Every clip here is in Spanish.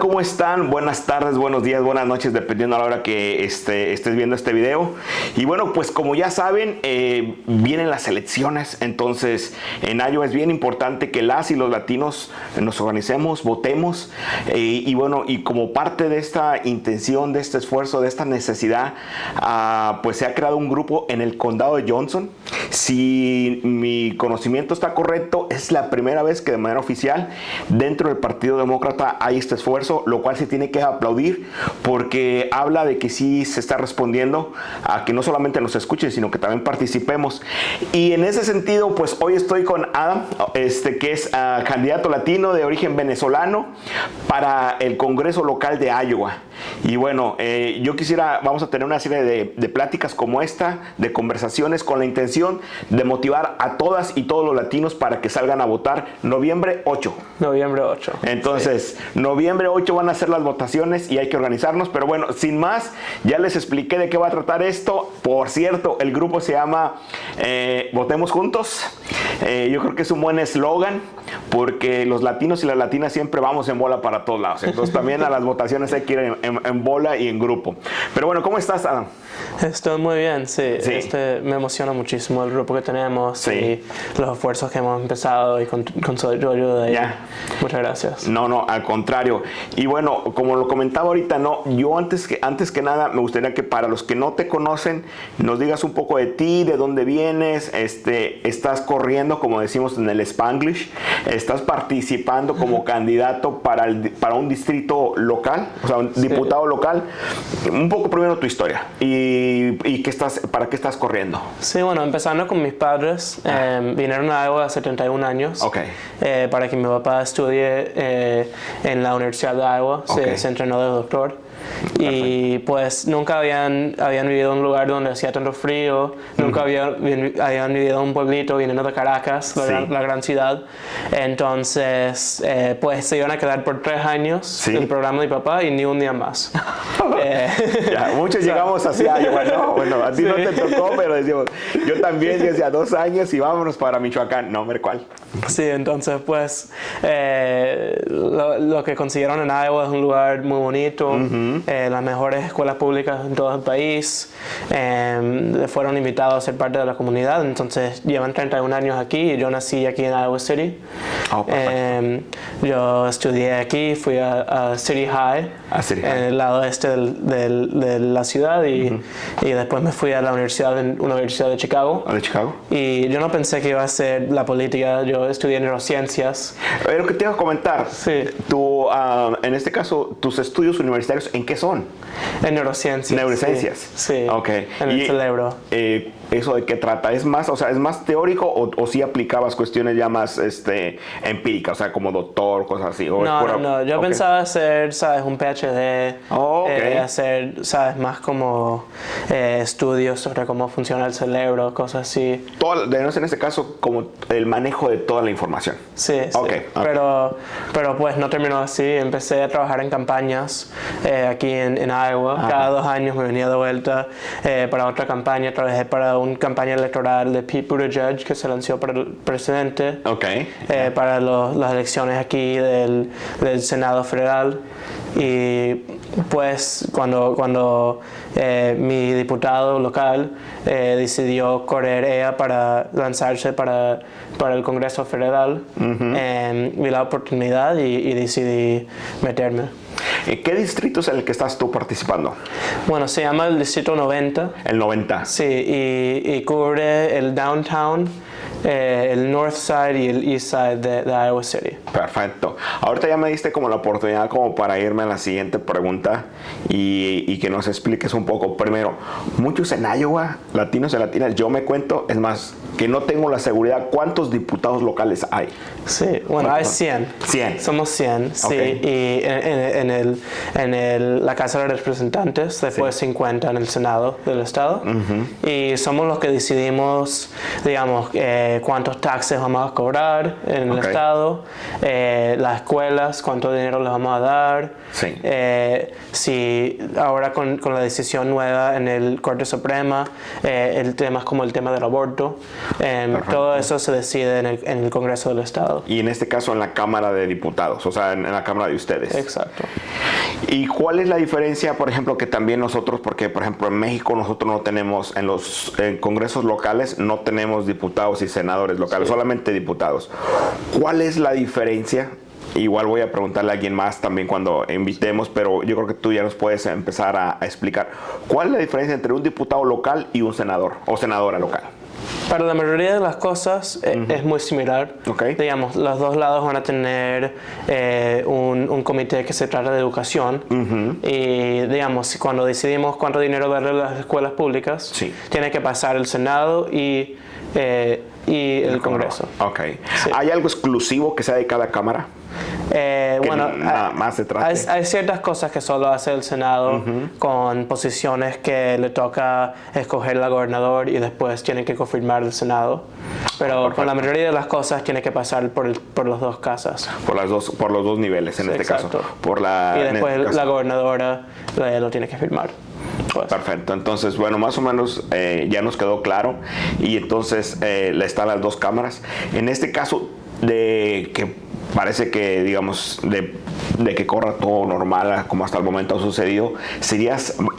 ¿Cómo están? Buenas tardes, buenos días, buenas noches, dependiendo a la hora que estés viendo este video. Y bueno, pues como ya saben, vienen las elecciones, entonces en Iowa es bien importante que las y los latinos nos organicemos, votemos. Y bueno, y como parte de esta intención, de este esfuerzo, de esta necesidad, pues se ha creado un grupo en el condado de Johnson. Si mi conocimiento está correcto, es la primera vez que de manera oficial dentro del Partido Demócrata hay este esfuerzo, lo cual se tiene que aplaudir porque habla de que sí se está respondiendo a que no solamente nos escuchen, sino que también participemos. Y en ese sentido, pues hoy estoy con Adam, que es candidato latino de origen venezolano para el Congreso local de Iowa. Y bueno, yo vamos a tener una serie de pláticas como esta, de conversaciones con la intención de motivar a todas y todos los latinos para que salgan a votar noviembre 8. Noviembre 8. Entonces, sí. Noviembre 8 van a ser las votaciones y hay que organizarnos. Pero bueno, sin más, ya les expliqué de qué va a tratar esto. Por cierto, el grupo se llama Votemos Juntos. Yo creo que es un buen eslogan porque los latinos y las latinas siempre vamos en bola para todos lados. Entonces también a las votaciones hay que ir en bola y en grupo. Pero bueno, ¿cómo estás, Adam? Estoy muy bien, sí. Me emociona muchísimo el grupo que tenemos y los esfuerzos que hemos empezado y con su ayuda. Muchas gracias. No, al contrario. Y bueno, como lo comentaba ahorita, yo antes que nada me gustaría que para los que no te conocen nos digas un poco de ti, de dónde vienes, estás corriendo, como decimos en el Spanglish, estás participando como candidato para un distrito local, o sea, un diputado local. Un poco primero tu historia y ¿para qué estás corriendo? Sí, bueno, empezando con mis padres, vinieron a Iowa hace 31 años para que mi papá estudie en la Universidad de Iowa, se entrenó de doctor. Perfecto. Y pues nunca habían vivido en un lugar donde hacía tanto frío, nunca habían vivido en un pueblito viniendo de Caracas, la gran ciudad. Entonces, pues se iban a quedar por 3 años en el programa de mi papá y ni un día más. Muchos llegamos hacia Iowa, ¿no? Bueno, a ti no te tocó, pero decimos, yo también desde a 2 años y vámonos para Michoacán. No, ver cuál. Sí, entonces pues lo que consiguieron en Iowa es un lugar muy bonito. Las mejores escuelas públicas en todo el país, fueron invitados a ser parte de la comunidad, entonces llevan 31 años aquí y yo nací aquí en Iowa City. Yo estudié aquí, fui a City High, en el lado este de la ciudad y después me fui a la universidad de Chicago. ¿De Chicago? Y yo no pensé que iba a ser la política, yo estudié neurociencias. Lo que te iba a comentar, tú, en este caso, tus estudios universitarios, ¿en qué son? En neurociencias. Neurociencias. Sí. Okay. En el cerebro. ¿Eso de qué trata? ¿Es más teórico o sí aplicabas cuestiones ya más empíricas, o sea, como doctor, cosas así? No. Yo pensaba hacer, ¿sabes? Un PhD. Hacer, ¿sabes? Más como estudios sobre cómo funciona el cerebro, cosas así. En este caso, como el manejo de toda la información. Sí. Pero pues no terminó así. Empecé a trabajar en campañas aquí en Iowa. Cada 2 años me venía de vuelta para otra campaña. Trabajé para una campaña electoral de Pete Buttigieg que se lanzó para el presidente. Para las elecciones aquí del Senado Federal. Y pues cuando mi diputado local decidió correr ella para lanzarse para el Congreso Federal, vi la oportunidad y decidí meterme. ¿Qué distrito es en el que estás tú participando? Bueno, se llama el Distrito 90. El 90. Sí, y cubre el downtown, el north side y el east side de Iowa City. Perfecto. Ahorita ya me diste como la oportunidad como para irme a la siguiente pregunta y que nos expliques un poco. Primero, muchos en Iowa, latinos y latinas, yo me cuento, es más, que no tengo la seguridad, ¿cuántos diputados locales hay? Sí, bueno, hay 100. 100. Somos 100, sí. Y en la Casa de Representantes, después 50 en el Senado del Estado. Y somos los que decidimos, digamos, cuántos taxes vamos a cobrar en el Estado, las escuelas, cuánto dinero les vamos a dar. Si ahora con la decisión nueva en el Corte Suprema, el tema es como el tema del aborto. Todo eso se decide en el Congreso del Estado. Y en este caso en la Cámara de Diputados, o sea, en la Cámara de ustedes. Exacto. ¿Y cuál es la diferencia, por ejemplo, que también nosotros, porque por ejemplo en México nosotros no tenemos, en los congresos locales no tenemos diputados y senadores locales, solamente diputados? ¿Cuál es la diferencia? Igual voy a preguntarle a alguien más también cuando invitemos, pero yo creo que tú ya nos puedes empezar a explicar. ¿Cuál es la diferencia entre un diputado local y un senador o senadora local? Para la mayoría de las cosas es muy similar. Okay. Digamos, los dos lados van a tener un comité que se trata de educación. Y, digamos, cuando decidimos cuánto dinero darle a las escuelas públicas, tiene que pasar el Senado y el Congreso. Okay. Sí. ¿Hay algo exclusivo que sea de cada cámara? Bueno, nada más se trata. Hay ciertas cosas que solo hace el Senado con posiciones que le toca escoger al gobernador y después tiene que confirmar el Senado. Pero con la mayoría de las cosas tiene que pasar por las dos casas. Por los dos niveles en este exacto. caso. Y después la gobernadora lo tiene que firmar. Pues. Perfecto, entonces bueno, más o menos ya nos quedó claro y entonces están las dos cámaras. En este caso de que parece que, digamos, de que corra todo normal como hasta el momento ha sucedido,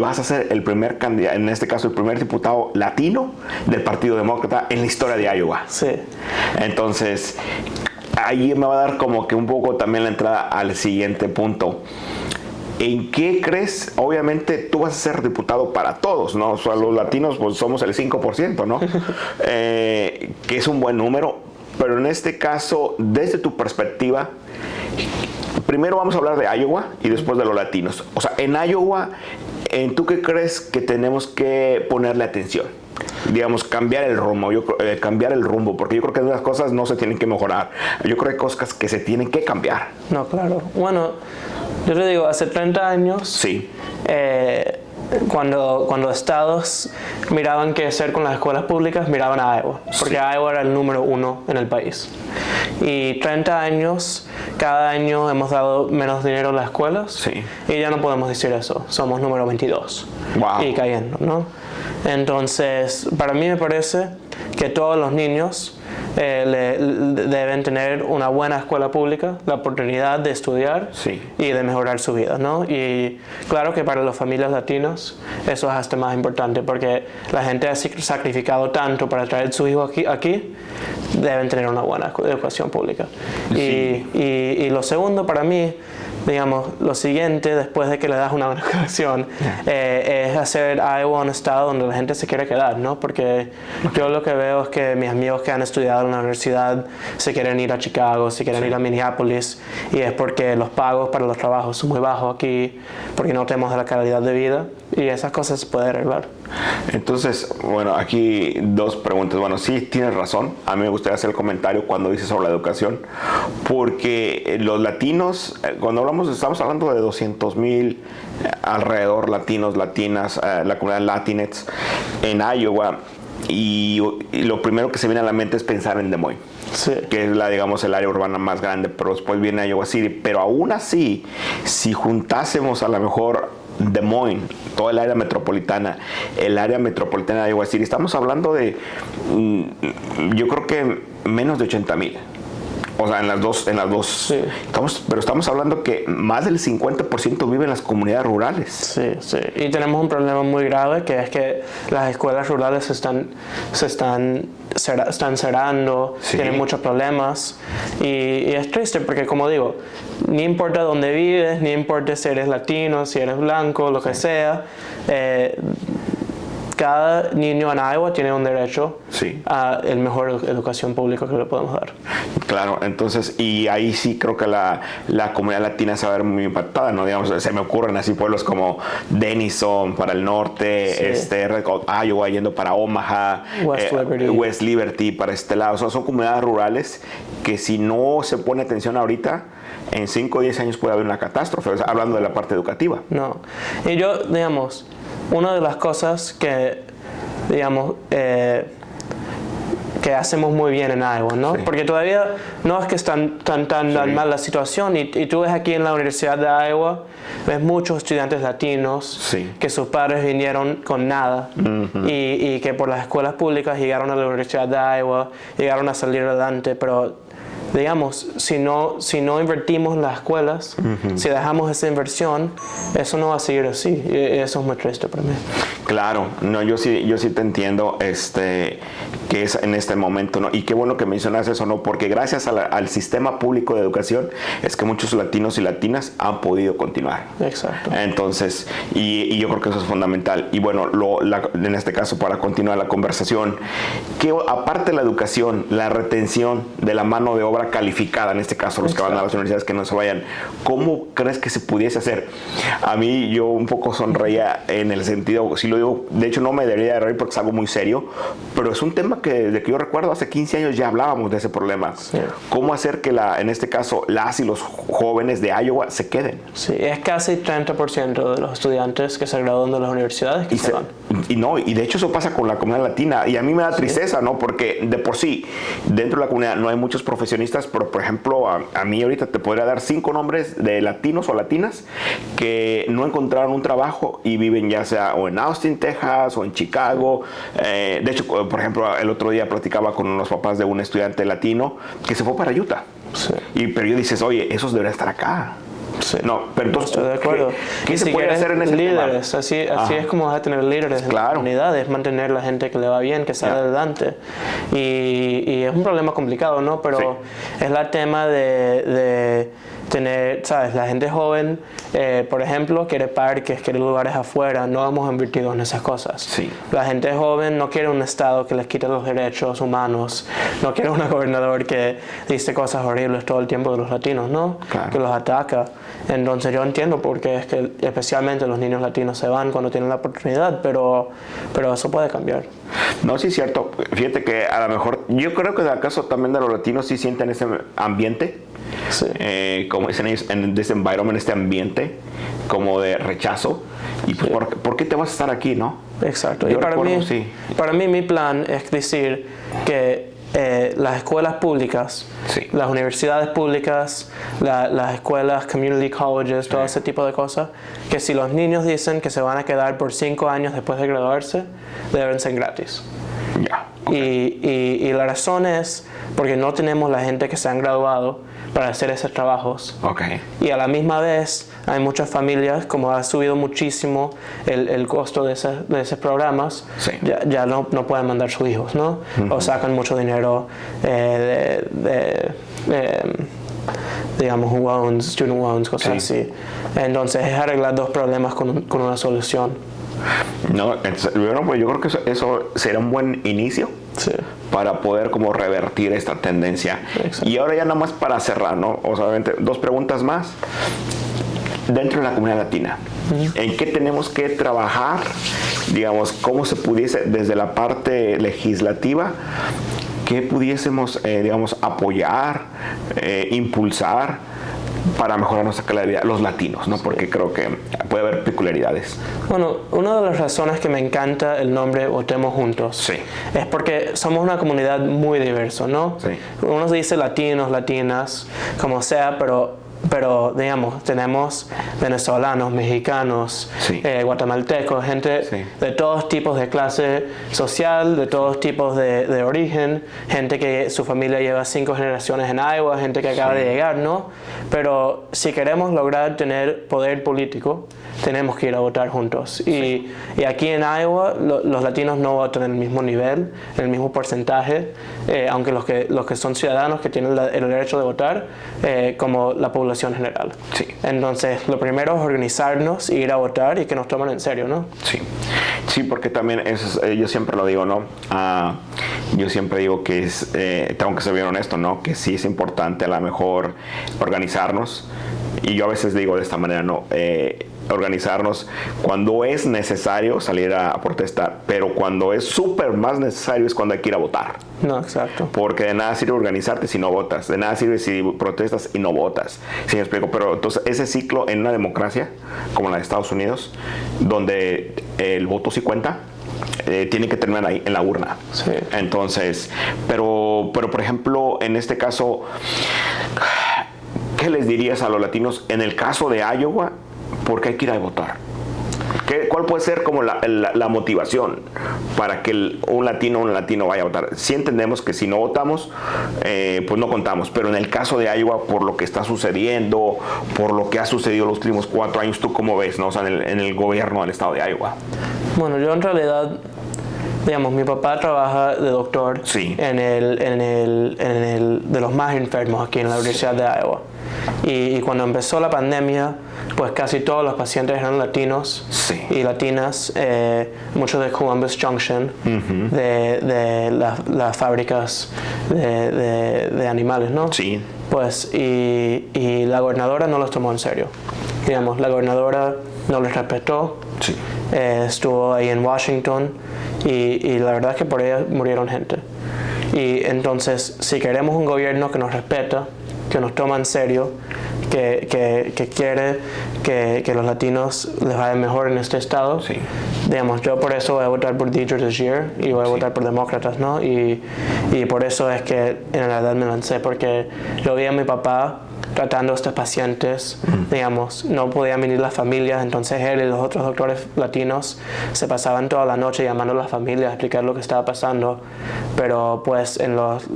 vas a ser el primer candidato, en este caso el primer diputado latino del Partido Demócrata en la historia de Iowa. Sí. Entonces, ahí me va a dar como que un poco también la entrada al siguiente punto. ¿En qué crees? Obviamente tú vas a ser diputado para todos, ¿no? O sea, los latinos pues somos el 5%, ¿no? Que es un buen número. Pero en este caso, desde tu perspectiva, primero vamos a hablar de Iowa y después de los latinos. O sea, en Iowa, ¿tú qué crees que tenemos que ponerle atención? Digamos, cambiar el rumbo, porque yo creo que las cosas no se tienen que mejorar. Yo creo que hay cosas que se tienen que cambiar. No, claro. Bueno, yo te digo, hace 30 años... Sí. Cuando estados miraban qué hacer con las escuelas públicas, miraban a Iowa, porque Iowa era el número 1 en el país. Y 30 años, cada año hemos dado menos dinero a las escuelas, y ya no podemos decir eso, somos número 22. Wow. Y cayendo, ¿no? Entonces, para mí me parece que todos los niños deben tener una buena escuela pública, la oportunidad de estudiar y de mejorar su vida, ¿no? Y claro que para las familias latinas eso es hasta más importante porque la gente ha sacrificado tanto para traer a su hijo aquí, deben tener una buena educación pública. Y lo segundo para mí, digamos, lo siguiente después de que le das una buena educación es hacer Iowa un estado donde la gente se quiere quedar, ¿no? Porque yo lo que veo es que mis amigos que han estudiado en la universidad se quieren ir a Chicago, se quieren ir a Minneapolis, y es porque los pagos para los trabajos son muy bajos aquí, porque no tenemos la calidad de vida, y esas cosas se pueden arreglar. Entonces, bueno, aquí dos preguntas. Bueno, sí, tienes razón. A mí me gustaría hacer el comentario cuando dices sobre la educación, porque los latinos, cuando estamos hablando de 200,000 alrededor latinos, latinas, la comunidad Latinx en Iowa, y lo primero que se viene a la mente es pensar en Des Moines. Que es digamos, el área urbana más grande, pero después viene Iowa City. Pero aún así, si juntásemos a lo mejor Des Moines, toda el área metropolitana, el área metropolitana de Iowa City, estamos hablando de, yo creo que menos de 80,000. O sea, en las dos. Pero estamos hablando que más del 50% vive en las comunidades rurales. Sí. Y tenemos un problema muy grave, que es que las escuelas rurales se están cerrando, tienen muchos problemas. Y es triste porque, como digo, ni importa dónde vives, ni importa si eres latino, si eres blanco, lo que sea, cada niño en Iowa tiene un derecho a la mejor educación pública que le podemos dar. Claro, entonces, y ahí sí creo que la comunidad latina se va a ver muy impactada, ¿no? Digamos, se me ocurren así pueblos como Denison para el norte, Iowa yendo para Omaha, West Liberty para este lado. O sea, son comunidades rurales que si no se pone atención ahorita, en 5 o 10 años puede haber una catástrofe, o sea, hablando de la parte educativa. No, y yo, digamos, una de las cosas que, digamos, que hacemos muy bien en Iowa, ¿no? Sí. Porque todavía no es que están tan mal la situación, y tú ves aquí en la Universidad de Iowa, ves muchos estudiantes latinos Sí. que sus padres vinieron con nada y que por las escuelas públicas llegaron a la Universidad de Iowa, llegaron a salir adelante, pero digamos, si no invertimos en las escuelas, si dejamos esa inversión, eso no va a seguir así, y eso es muy triste para mí. Claro, no, yo sí te entiendo, que es en este momento, ¿no? Y qué bueno que mencionas eso, ¿no? Porque gracias al sistema público de educación es que muchos latinos y latinas han podido continuar. Exacto. Entonces, y yo creo que eso es fundamental. Y bueno, en este caso, para continuar la conversación, que aparte de la educación, la retención de la mano de obra calificada, en este caso los que van a las universidades que no se vayan, ¿cómo crees que se pudiese hacer? A mí yo un poco sonreía en el sentido, si lo digo, de hecho no me debería de reír porque es algo muy serio, pero es un tema que desde que yo recuerdo hace 15 años ya hablábamos de ese problema. Sí. ¿Cómo hacer que en este caso las y los jóvenes de Iowa se queden? Sí, es casi 30% de los estudiantes que se gradúan de las universidades que se van. Y de hecho eso pasa con la comunidad latina, y a mí me da tristeza, ¿no? Porque de por sí, dentro de la comunidad no hay muchos profesionistas, pero por ejemplo, a mí ahorita te podría dar 5 nombres de latinos o latinas que no encontraron un trabajo y viven ya sea o en Austin, Texas, o en Chicago. De hecho, por ejemplo, el otro día platicaba con los papás de un estudiante latino que se fue para Utah. Sí. Pero yo dices, oye, esos deberían estar acá. Sí. No, pero entonces, Estoy de acuerdo. ¿qué Y se si puede quieres hacer en ese líderes, tema? así es como vas a tener líderes en la comunidad, es mantener la gente que le va bien, que sale adelante. Y es un problema complicado, ¿no? Pero es la tema de tener, ¿sabes? La gente joven, por ejemplo, quiere parques, quiere lugares afuera, no hemos invertido en esas cosas. Sí. La gente joven no quiere un estado que les quite los derechos humanos, no quiere un gobernador que dice cosas horribles todo el tiempo de los latinos, ¿no? Claro. Que los ataca. Entonces yo entiendo por qué es que especialmente los niños latinos se van cuando tienen la oportunidad, pero eso puede cambiar. No, sí es cierto. Fíjate que a lo mejor, yo creo que en el caso también de los latinos sí sienten ese ambiente, Sí. como dicen ellos, en este environment, este ambiente como de rechazo. Y pues, Sí. ¿por qué te vas a estar aquí, no? Exacto. Yo Y recuerdo, para mí mi plan es decir que las escuelas públicas, Sí. las universidades públicas, las escuelas, community colleges, todo ese tipo de cosas, que si los niños dicen que se van a quedar por 5 años después de graduarse, deben ser gratis. Ya. Y la razón es porque no tenemos la gente que se han graduado para hacer esos trabajos. Ok. Y a la misma vez hay muchas familias, como ha subido muchísimo el costo de esos programas, Sí. ya no pueden mandar sus hijos, ¿no? O sacan mucho dinero digamos, loans, student loans, cosas así. Entonces es arreglar 2 problemas con una solución. No, bueno, pues yo creo que eso será un buen inicio. Sí. Para poder como revertir esta tendencia. Exacto. Y ahora ya nada más para cerrar, ¿no? O sea, obviamente, 2 preguntas más. Dentro de la comunidad latina, ¿en qué tenemos que trabajar? Digamos, ¿cómo se pudiese, desde la parte legislativa, qué pudiésemos, digamos, apoyar, impulsar para mejorar nuestra calidad de vida, los latinos, ¿no? Porque creo que puede haber peculiaridades. Bueno, una de las razones que me encanta el nombre Votemos Juntos Sí. es porque somos una comunidad muy diversa, ¿no? Sí. Uno se dice latinos, latinas, como sea, pero digamos, tenemos venezolanos, mexicanos, Sí. guatemaltecos, gente Sí. de todos tipos de clase social, de todos tipos de origen, gente que su familia lleva 5 generaciones en Iowa, gente que acaba de llegar, ¿no? Pero si queremos lograr tener poder político, tenemos que ir a votar juntos. Y aquí en Iowa los latinos no votan en el mismo nivel, en el mismo porcentaje, aunque los que son ciudadanos que tienen el derecho de votar, como la población general. Sí. Entonces, lo primero es organizarnos, ir a votar y que nos tomen en serio, ¿no? Sí, sí, porque también yo siempre lo digo, ¿no? Yo siempre digo que tengo que ser bien honesto, ¿no? Que sí es importante a lo mejor organizarnos. Y yo a veces digo de esta manera, ¿no? Organizarnos cuando es necesario salir a protestar, pero cuando es súper más necesario es cuando hay que ir a votar. No, exacto. Porque de nada sirve organizarte si no votas, de nada sirve si protestas y no votas. ¿Sí me explico? Pero entonces ese ciclo en una democracia como la de Estados Unidos, donde el voto sí cuenta, tiene que terminar ahí, en la urna. Sí. Entonces, pero por ejemplo, en este caso, ¿qué les dirías a los latinos en el caso de Iowa? ¿Por qué hay que ir a votar? ¿Cuál puede ser como la motivación para que un latino vaya a votar? Sí entendemos que si no votamos, pues no contamos, pero en el caso de Iowa, por lo que está sucediendo, por lo que ha sucedido los últimos 4 años, ¿tú cómo ves, no? O sea, en el gobierno del estado de Iowa. Bueno, yo en realidad, digamos, mi papá trabaja de doctor Sí. de los más enfermos aquí en la Universidad de Iowa. Y cuando empezó la pandemia, pues casi todos los pacientes eran latinos Sí. y latinas, muchos de Columbus Junction, de las fábricas de animales, ¿no? Sí. Pues, y la gobernadora no los tomó en serio. Digamos, la gobernadora no les respetó. Sí. Estuvo ahí en Washington y la verdad es que por ella murieron gente. Y entonces, si queremos un gobierno que nos respeta, que nos toma en serio, que quiere que los latinos les vaya mejor en este estado, Sí. digamos, yo por eso voy a votar por Deidre DeJear y voy a votar por demócratas, ¿no? Y por eso es que en realidad me lancé, porque yo vi a mi papá tratando a estos pacientes, digamos, no podían venir las familias, entonces él y los otros doctores latinos se pasaban toda la noche llamando a las familias a explicar lo que estaba pasando, pero pues en los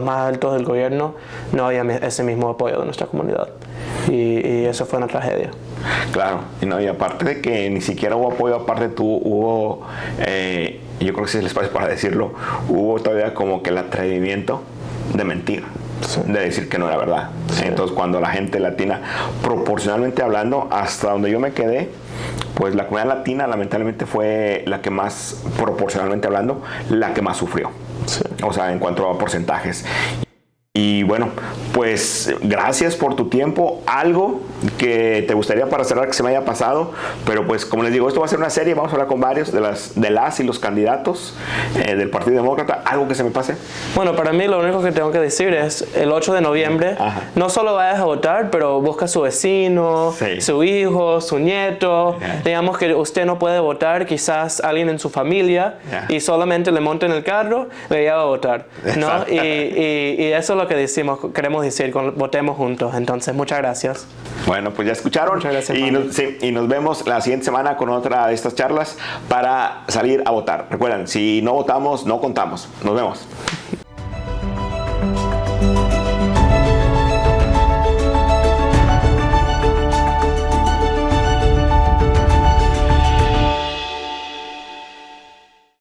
más altos del gobierno no había ese mismo apoyo de nuestra comunidad y eso fue una tragedia. Claro, y aparte de que ni siquiera hubo apoyo, aparte hubo, yo creo que si les parece para decirlo, hubo todavía como que el atrevimiento de mentir. Sí. De decir que no era verdad. Sí. Entonces, cuando la gente latina, proporcionalmente hablando, hasta donde yo me quedé, pues la comunidad latina lamentablemente fue la que más, proporcionalmente hablando, la que más sufrió. Sí. O sea, en cuanto a porcentajes. Y bueno, pues gracias por tu tiempo. Algo que te gustaría para cerrar que se me haya pasado, pero pues como les digo, esto va a ser una serie, vamos a hablar con varios de las y los candidatos del Partido Demócrata. ¿Algo que se me pase? Bueno, para mí lo único que tengo que decir es el 8 de noviembre, no solo vayas a votar, pero busca a su vecino, sí, su hijo, su nieto. Digamos que usted no puede votar, quizás alguien en su familia, y solamente le monte en el carro, le lleva a votar, ¿no? Y eso es lo que queremos decir, votemos juntos. Entonces, muchas gracias. Bueno, pues ya escucharon. Muchas gracias, y nos vemos la siguiente semana con otra de estas charlas para salir a votar. Recuerden, si no votamos, no contamos. Nos vemos.